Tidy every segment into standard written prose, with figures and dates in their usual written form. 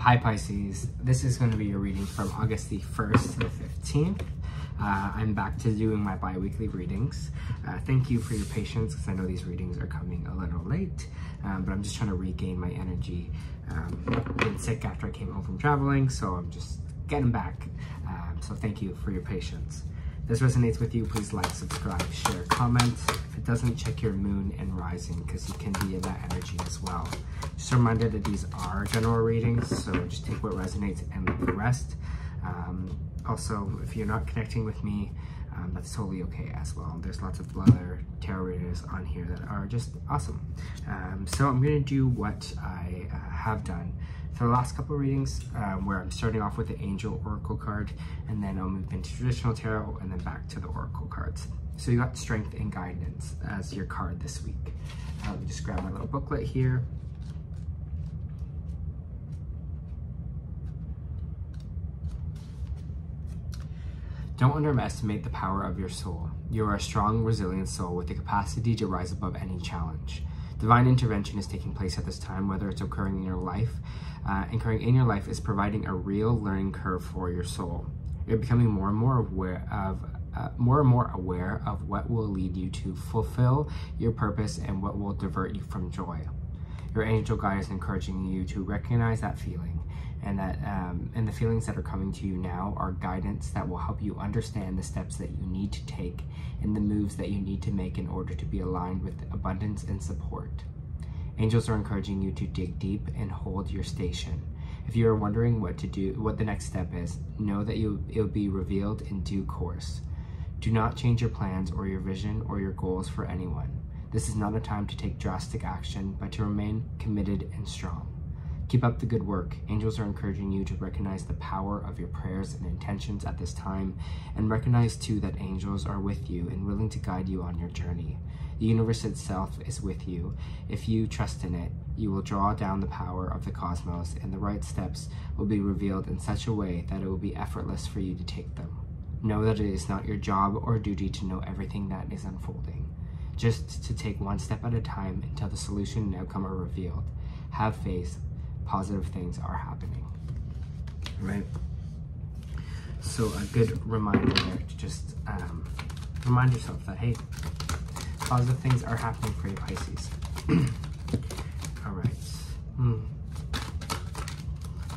Hi Pisces, this is going to be your reading from August the 1st to the 15th. I'm back to doing my bi-weekly readings. Thank you for your patience because I know these readings are coming a little late, but I'm just trying to regain my energy. Been sick after I came home from traveling, so I'm just getting back. So thank you for your patience. If this resonates with you, please like, subscribe, share, comment. If it doesn't, check your moon and rising because you can be in that energy as well. Just a reminder that these are general readings, so just take what resonates and leave the rest. Also, if you're not connecting with me, that's totally okay as well. There's lots of other tarot readers on here that are just awesome. So I'm going to do what I have done for the last couple of readings, where I'm starting off with the Angel Oracle card, and then I'll move into traditional tarot, and then back to the Oracle cards. So you got Strength and Guidance as your card this week. Let me just grab my little booklet here. Don't underestimate the power of your soul. You are a strong, resilient soul with the capacity to rise above any challenge. Divine intervention is taking place at this time, whether it's occurring in your life. Occurring in your life is providing a real learning curve for your soul. You're becoming more and more aware of what will lead you to fulfill your purpose and what will divert you from joy. Your angel guide is encouraging you to recognize that feeling, and that and the feelings that are coming to you now are guidance that will help you understand the steps that you need to take and the moves that you need to make in order to be aligned with abundance and support. Angels are encouraging you to dig deep and hold your station. If you are wondering what to do, what the next step is, know that it will be revealed in due course. Do not change your plans or your vision or your goals for anyone. This is not a time to take drastic action, but to remain committed and strong. Keep up the good work. Angels are encouraging you to recognize the power of your prayers and intentions at this time, and recognize too that angels are with you and willing to guide you on your journey. The universe itself is with you. If you trust in it, you will draw down the power of the cosmos, and the right steps will be revealed in such a way that it will be effortless for you to take them. Know that it is not your job or duty to know everything that is unfolding. Just to take one step at a time until the solution and outcome are revealed. Have faith. Positive things are happening. Right? So a good reminder there to just remind yourself that, hey, positive things are happening for you, Pisces. All right.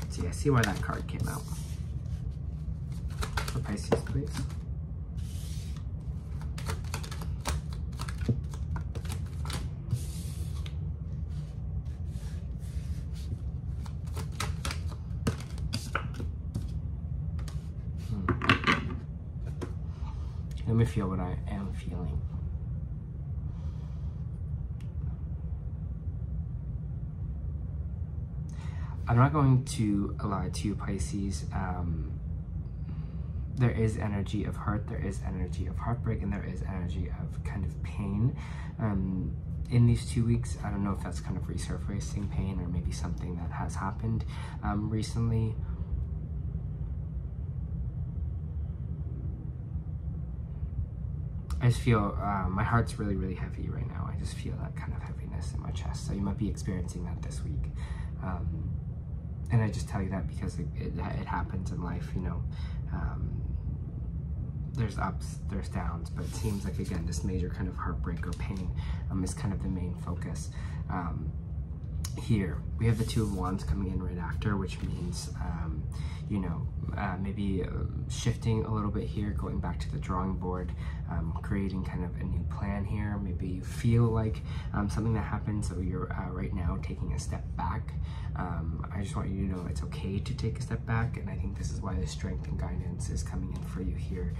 Let's see, I see why that card came out. For Pisces, please. Let me feel what I am feeling. I'm not going to lie to you, Pisces. There is energy of hurt, there is energy of heartbreak, and there is energy of kind of pain. In these 2 weeks, I don't know if that's kind of resurfacing pain or maybe something that has happened recently. I just feel my heart's really, really heavy right now. I just feel that kind of heaviness in my chest. So you might be experiencing that this week. And I just tell you that because it happens in life, you know. There's ups, there's downs, but it seems like, again, this major kind of heartbreak or pain is kind of the main focus. Here, we have the Two of Wands coming in right after, which means, you know, maybe shifting a little bit here, going back to the drawing board, creating kind of a new plan here. Maybe you feel like something that happened, so you're right now taking a step back. I just want you to know it's okay to take a step back, and I think this is why the Strength and Guidance is coming in for you here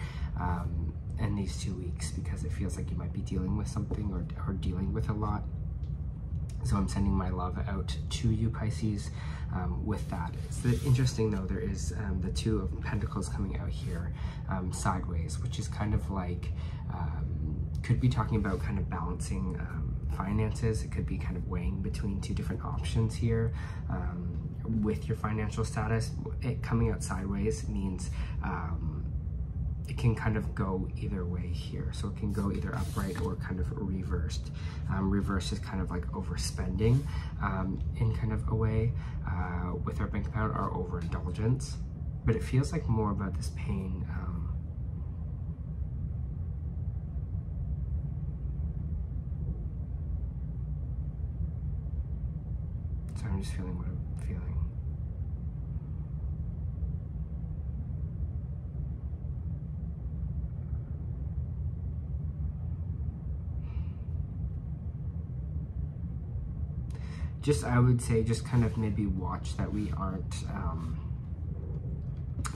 in these 2 weeks, because it feels like you might be dealing with something or dealing with a lot. So I'm sending my love out to you, Pisces, with that. It's interesting, though, there is the Two of Pentacles coming out here sideways, which is kind of like, could be talking about kind of balancing finances. It could be kind of weighing between two different options here with your financial status. It coming out sideways means it can kind of go either way here. So it can go either upright or kind of reversed. Reversed is kind of like overspending in kind of a way with our bank account, or overindulgence. But it feels like more about this pain. So I'm just feeling what I'm feeling. Just, I would say, just kind of maybe watch that we aren't,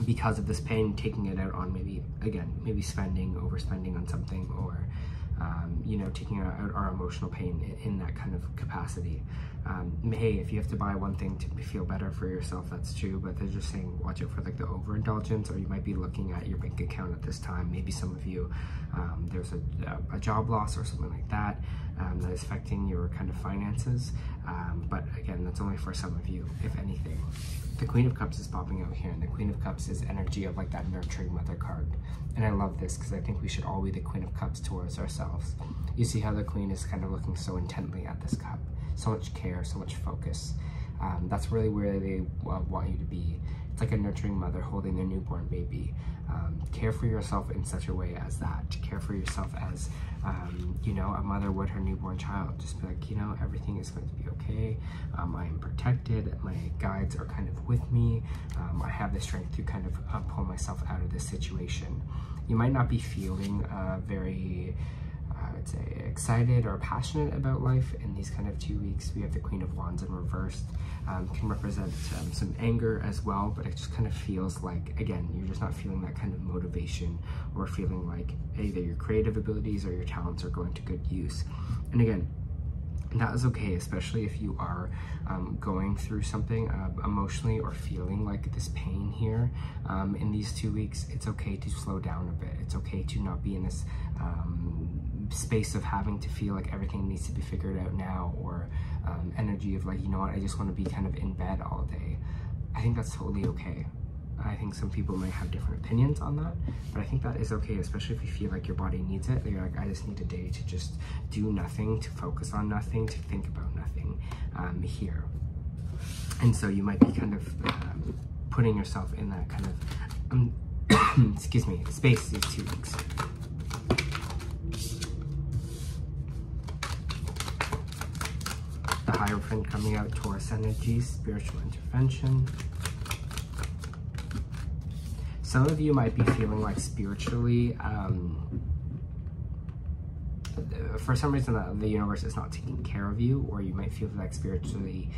because of this pain, taking it out on maybe, again, maybe overspending on something, or, you know, taking out our emotional pain in that kind of capacity. Hey, if you have to buy one thing to feel better for yourself, that's true, but they're just saying watch out for like the overindulgence, or you might be looking at your bank account at this time. Maybe some of you, there's a job loss or something like that that is affecting your kind of finances. But again, that's only for some of you, if anything. The Queen of Cups is popping out here, and the Queen of Cups is energy of like that nurturing mother card. And I love this because I think we should all be the Queen of Cups towards ourselves. You see how the Queen is kind of looking so intently at this cup. So much care, so much focus. That's really where they want you to be. It's like a nurturing mother holding their newborn baby. Care for yourself in such a way as that. Care for yourself as, you know, a mother would her newborn child. Just be like, you know, everything is going to be okay. I am protected. My guides are kind of with me. I have the strength to kind of pull myself out of this situation. You might not be feeling very, I would say, excited or passionate about life in these kind of 2 weeks. We have the Queen of Wands in reversed. Can represent some anger as well, but it just kind of feels like, again, you're just not feeling that kind of motivation, or feeling like either your creative abilities or your talents are going to good use. And again, that is okay, especially if you are going through something emotionally, or feeling like this pain here in these 2 weeks. It's okay to slow down a bit. It's okay to not be in this space of having to feel like everything needs to be figured out now, or energy of like, you know what, I just want to be kind of in bed all day. I think that's totally okay. I think some people might have different opinions on that, but I think that is okay, especially if you feel like your body needs it. You're like, I just need a day to just do nothing, to focus on nothing, to think about nothing here. And so you might be kind of putting yourself in that kind of, excuse me, space these 2 weeks. The Hierophant coming out, Taurus energy, spiritual intervention. Some of you might be feeling like spiritually, for some reason the universe is not taking care of you, or you might feel like spiritually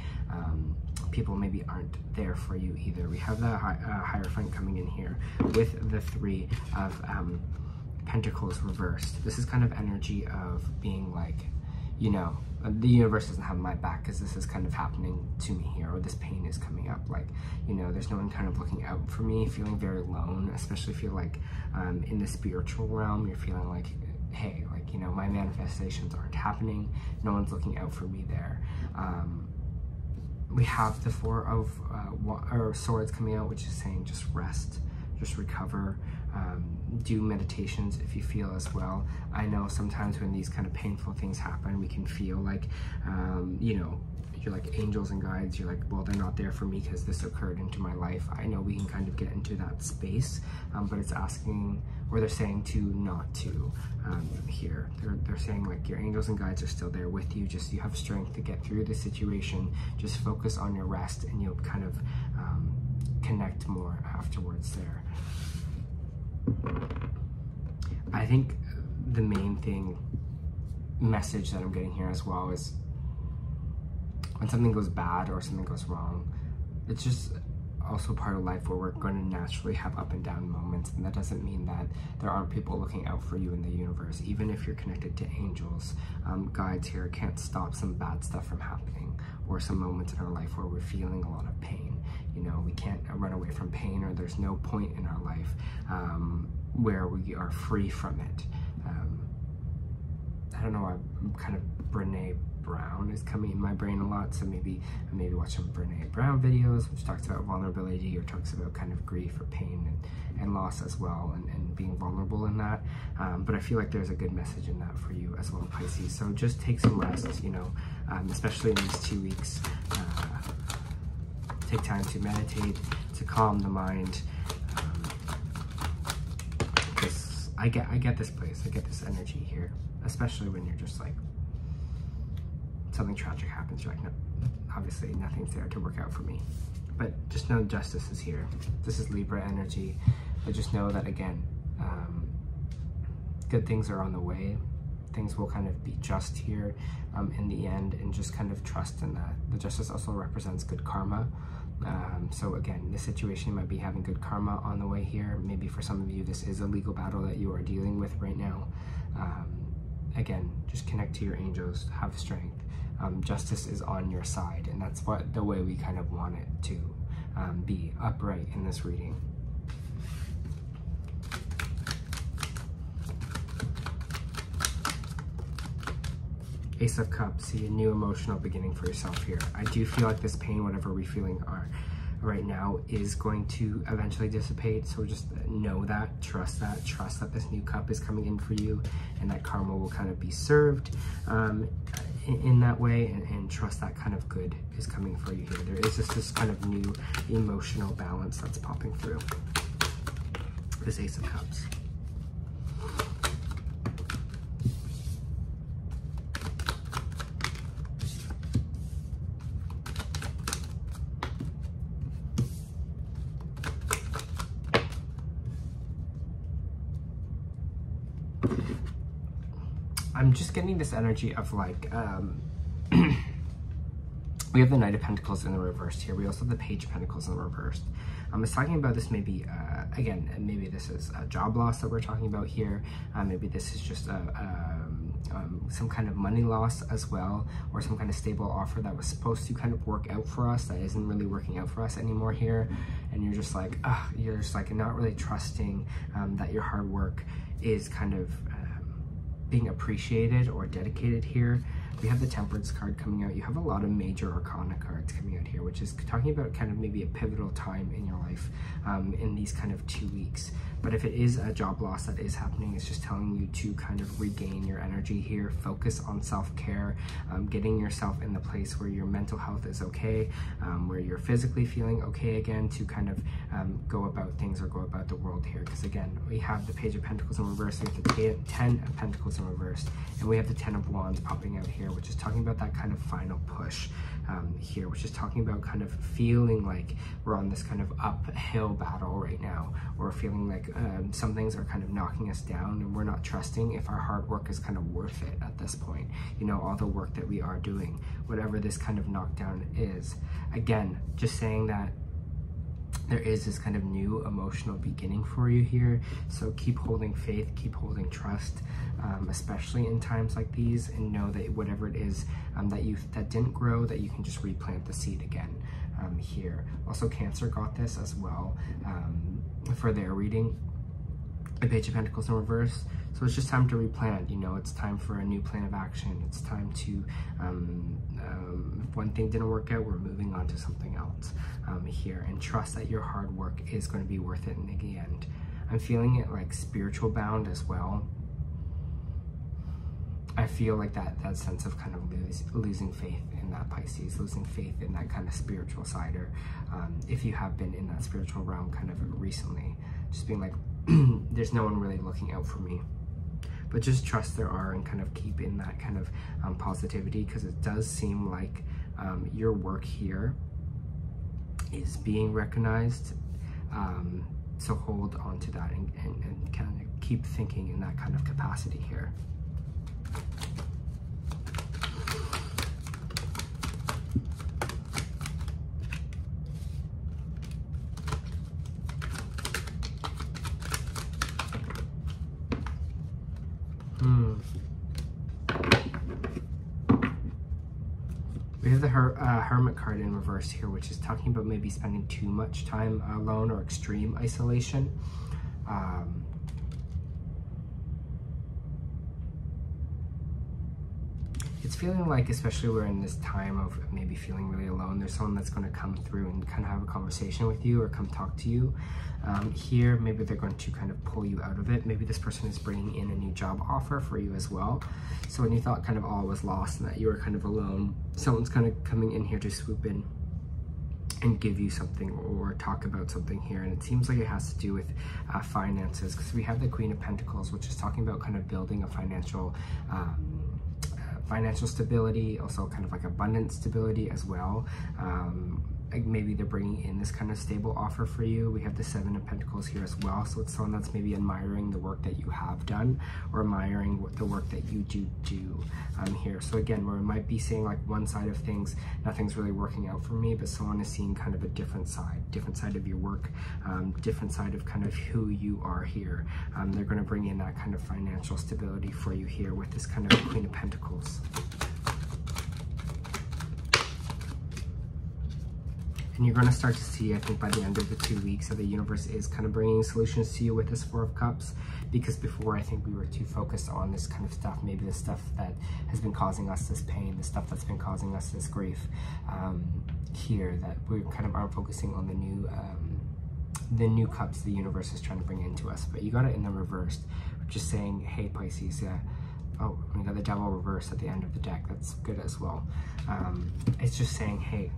people maybe aren't there for you either. We have the Hierophant coming in here with the Three of Pentacles reversed. This is kind of energy of being like, you know, the universe doesn't have my back because this is kind of happening to me here, or this pain is coming up. Like, you know, there's no one kind of looking out for me, feeling very alone, especially if you're like in the spiritual realm, you're feeling like, hey, like, you know, my manifestations aren't happening. No one's looking out for me there. We have the Four of Swords coming out, which is saying just rest, just recover. Do meditations if you feel as well. I know sometimes when these kind of painful things happen, we can feel like, you know, you're like angels and guides. You're like, well, they're not there for me because this occurred into my life. I know we can kind of get into that space, but it's asking, or they're saying to not to here. They're saying like your angels and guides are still there with you. Just you have strength to get through the situation. Just focus on your rest, and you'll kind of connect more afterwards there. I think the main message that I'm getting here as well is when something goes bad or something goes wrong, it's just also part of life where we're going to naturally have up and down moments, and that doesn't mean that there aren't people looking out for you in the universe. Even if you're connected to angels, guides here, can't stop some bad stuff from happening, or some moments in our life where we're feeling a lot of pain. You know, we can't run away from pain, or there's no point in our life where we are free from it. I don't know, I'm kind of Brene Brown is coming in my brain a lot, so maybe watch some Brene Brown videos, which talks about vulnerability, or talks about kind of grief or pain and loss as well, and being vulnerable in that. But I feel like there's a good message in that for you as well, Pisces. So just take some rest, you know, especially in these 2 weeks. Take time to meditate, to calm the mind. Because I get this place, I get this energy here, especially when you're just like, something tragic happens, you're like, no, obviously nothing's there to work out for me. But just know justice is here. This is Libra energy. But just know that, again, good things are on the way. Things will kind of be just here in the end, and just kind of trust in that. The justice also represents good karma. So again, this situation might be having good karma on the way here. Maybe for some of you, this is a legal battle that you are dealing with right now. Again, just connect to your angels, have strength. Justice is on your side, and that's what the way we kind of want it to be upright in this reading. Ace of Cups, see a new emotional beginning for yourself here. I do feel like this pain, whatever we're feeling right now, is going to eventually dissipate. So just know that, trust that this new cup is coming in for you, and that karma will kind of be served in that way, and trust that kind of good is coming for you here. There is just this kind of new emotional balance that's popping through. This Ace of Cups. I'm just getting this energy of like, we have the Knight of Pentacles in the reversed here. We also have the Page of Pentacles in the reversed. It's talking about this maybe, again, maybe this is a job loss that we're talking about here. Maybe this is just some kind of money loss as well, or some kind of stable offer that was supposed to kind of work out for us that isn't really working out for us anymore here. And you're just like, you're just like not really trusting that your hard work is kind of being appreciated or dedicated here. We have the Temperance card coming out. You have a lot of major arcana cards coming out here, which is talking about kind of maybe a pivotal time in your life in these kind of 2 weeks. But if it is a job loss that is happening, it's just telling you to kind of regain your energy here, focus on self-care, getting yourself in the place where your mental health is okay, where you're physically feeling okay again, to kind of go about things or go about the world here. Because again, we have the Page of Pentacles in reverse, we have the 10 of Pentacles in reverse, and we have the 10 of Wands popping out here, which is talking about that kind of final push here, which is talking about kind of feeling like we're on this kind of uphill battle right now, or feeling like some things are kind of knocking us down, and we're not trusting if our hard work is kind of worth it at this point. You know, all the work that we are doing, whatever this kind of knockdown is. Again, just saying that there is this kind of new emotional beginning for you here. So keep holding faith, keep holding trust, especially in times like these, and know that whatever it is that didn't grow, that you can just replant the seed again here. Also, Cancer got this as well for their reading. The Page of Pentacles in reverse. So it's just time to replant, you know, it's time for a new plan of action. It's time to, if one thing didn't work out, we're moving on to something else here, and trust that your hard work is going to be worth it in the end. I'm feeling it like spiritual bound as well. I feel like that sense of kind of losing faith in that, Pisces, losing faith in that kind of spiritual side, or if you have been in that spiritual realm kind of recently, just being like, there's no one really looking out for me. But just trust there are, and kind of keep in that kind of positivity, because it does seem like your work here is being recognized. So hold on to that, and kind of keep thinking in that kind of capacity here. We have the Hermit card in reverse here, which is talking about maybe spending too much time alone, or extreme isolation. it's feeling like, especially we're in this time of maybe feeling really alone, there's someone that's going to come through and kind of have a conversation with you or come talk to you. Here, maybe they're going to kind of pull you out of it. Maybe this person is bringing in a new job offer for you as well. So when you thought kind of all was lost and that you were kind of alone, someone's kind of coming in here to swoop in and give you something or talk about something here. And it seems like it has to do with finances, because we have the Queen of Pentacles, which is talking about kind of building a financial stability, also kind of like abundant stability as well. Like maybe they're bringing in this kind of stable offer for you. We have the Seven of Pentacles here as well, so it's someone that's maybe admiring the work that you have done or admiring the work that you do here. So again, where we might be saying like one side of things, nothing's really working out for me, but someone is seeing kind of a different side of your work, different side of kind of who you are here. They're going to bring in that kind of financial stability for you here with this kind of Queen of Pentacles. And you're going to start to see, I think, by the end of the 2 weeks, that the universe is kind of bringing solutions to you with this Four of Cups. Because before, I think we were too focused on this kind of stuff, maybe the stuff that has been causing us this pain, the stuff that's been causing us this grief here, that we kind of aren't focusing on the new cups the universe is trying to bring into us. But you got it in the reversed, which is saying, hey, Pisces, oh, we got the Devil reversed at the end of the deck. That's good as well. It's just saying, hey,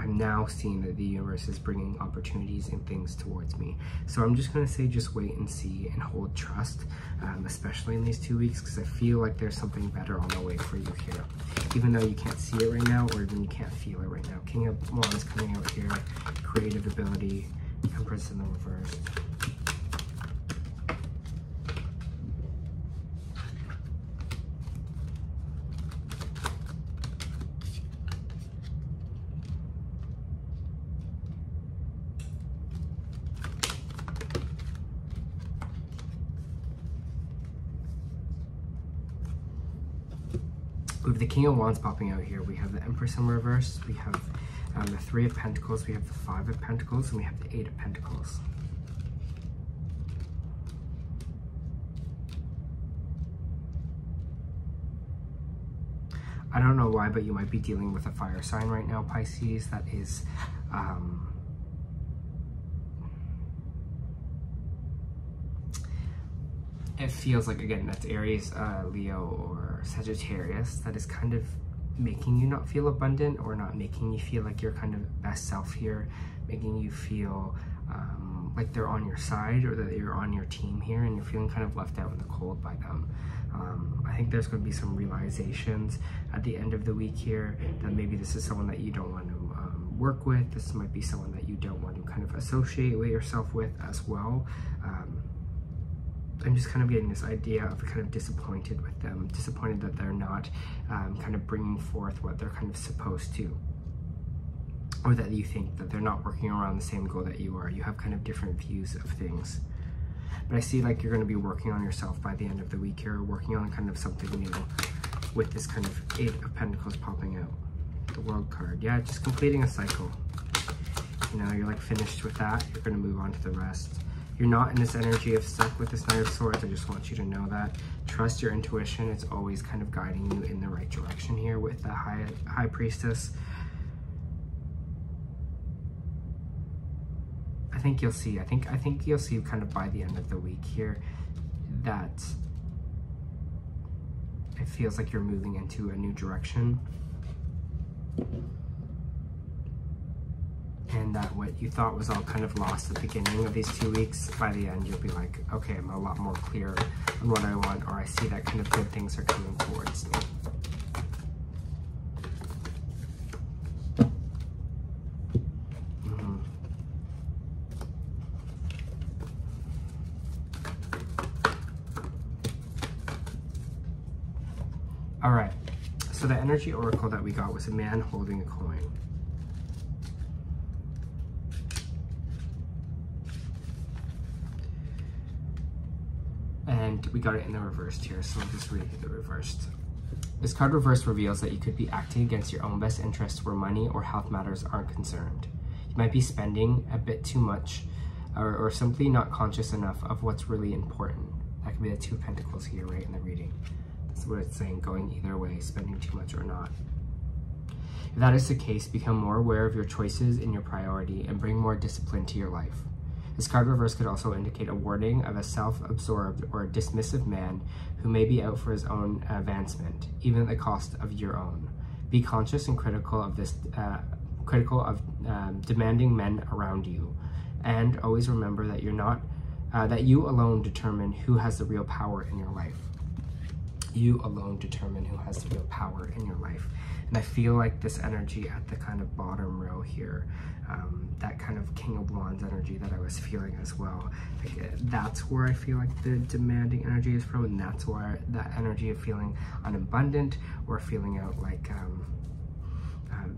I'm now seeing that the universe is bringing opportunities and things towards me. So I'm just going to say just wait and see and hold trust, especially in these 2 weeks, because I feel like there's something better on the way for you here. Even though you can't see it right now, or even you can't feel it right now. King of Wands coming out here, creative ability, Empress in the reverse. We have the King of Wands popping out here. We have the Empress in reverse. We have the Three of Pentacles. We have the Five of Pentacles. And we have the Eight of Pentacles. I don't know why, but you might be dealing with a fire sign right now, Pisces. That is... it feels like, again, that's Aries, Leo, or Sagittarius, that is kind of making you not feel abundant, or not making you feel like your kind of best self here, making you feel like they're on your side, or that you're on your team here, and you're feeling kind of left out in the cold by them. I think there's going to be some realizations at the end of the week here that maybe this is someone that you don't want to work with. This might be someone that you don't want to kind of associate with yourself with as well. I'm just kind of getting this idea of kind of disappointed with them, disappointed that they're not kind of bringing forth what they're kind of supposed to, or that you think that they're not working around the same goal that you are. You have kind of different views of things. But I see like you're going to be working on yourself by the end of the week here, working on kind of something new with this kind of Eight of Pentacles popping out. The World card. Yeah, just completing a cycle. You know, you're like finished with that. You're going to move on to the rest. You're not in this energy of stuck with this Knight of Swords. I just want you to know that. Trust your intuition. It's always kind of guiding you in the right direction here with the High Priestess. I think you'll see. I think you'll see kind of by the end of the week here that it feels like you're moving into a new direction. And that what you thought was all kind of lost at the beginning of these 2 weeks, by the end you'll be like, okay, I'm a lot more clear on what I want, or I see that kind of good things are coming towards me. All right, so the energy oracle that we got was a man holding a coin. And we got it in the reversed here, so I'll just read the reversed. This card reversed reveals that you could be acting against your own best interests where money or health matters aren't concerned. You might be spending a bit too much, or simply not conscious enough of what's really important. That could be the Two of Pentacles here, right, in the reading. That's what it's saying, going either way, spending too much or not. If that is the case, become more aware of your choices and your priority and bring more discipline to your life. This card reverse could also indicate a warning of a self-absorbed or dismissive man who may be out for his own advancement, even at the cost of your own. Be conscious and critical of demanding men around you, and always remember that that you alone determine who has the real power in your life. You alone determine who has the real power in your life. And I feel like this energy at the kind of bottom row here, that kind of King of Wands energy that I was feeling as well, like, that's where I feel like the demanding energy is from, and that's where that energy of feeling unabundant or feeling out like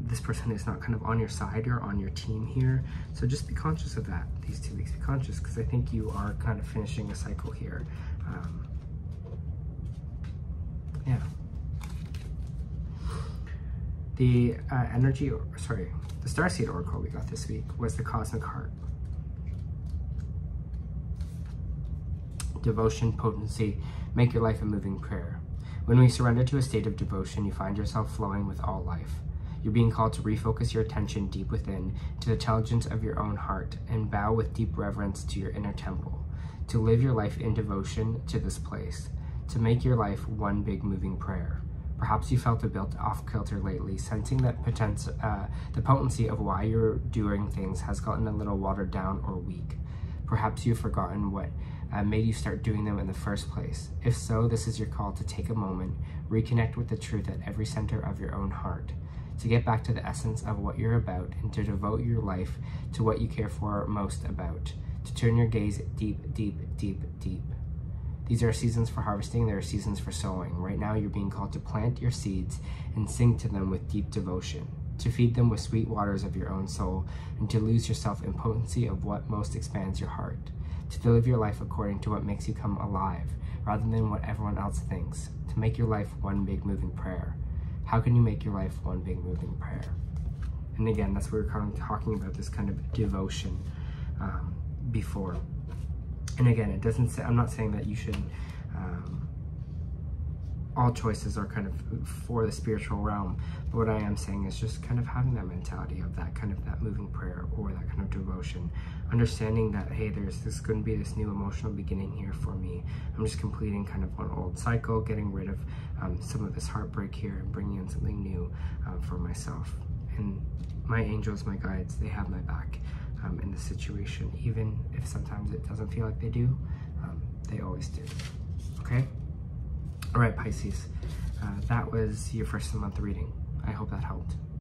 this person is not kind of on your side or on your team here. So just be conscious of that these 2 weeks. Be conscious, because I think you are kind of finishing a cycle here. Yeah. The the Starseed Oracle we got this week was the Cosmic Heart. Devotion, potency, make your life a moving prayer. When we surrender to a state of devotion, you find yourself flowing with all life. You're being called to refocus your attention deep within, to the intelligence of your own heart, and bow with deep reverence to your inner temple, to live your life in devotion to this place, to make your life one big moving prayer. Perhaps you felt a bit off-kilter lately, sensing that the potency of why you're doing things has gotten a little watered down or weak. Perhaps you've forgotten what made you start doing them in the first place. If so, this is your call to take a moment, reconnect with the truth at every center of your own heart, to get back to the essence of what you're about, and to devote your life to what you care for most about, to turn your gaze deep, deep, deep, deep. These are seasons for harvesting, there are seasons for sowing. Right now, you're being called to plant your seeds and sing to them with deep devotion, to feed them with sweet waters of your own soul, and to lose yourself in potency of what most expands your heart, to live your life according to what makes you come alive, rather than what everyone else thinks, to make your life one big moving prayer. How can you make your life one big moving prayer? And again, that's what we're kind of talking about, this kind of devotion before. And again, it doesn't say, I'm not saying that you should, all choices are kind of for the spiritual realm, but what I am saying is just kind of having that mentality of that kind of that moving prayer or that kind of devotion, understanding that, hey, there's going to be this new emotional beginning here for me. I'm just completing kind of one old cycle, getting rid of some of this heartbreak here and bringing in something new for myself. And my angels, my guides, they have my back in this situation, even if sometimes it doesn't feel like they do, they always do. Okay? All right, Pisces, that was your first of the month reading. I hope that helped.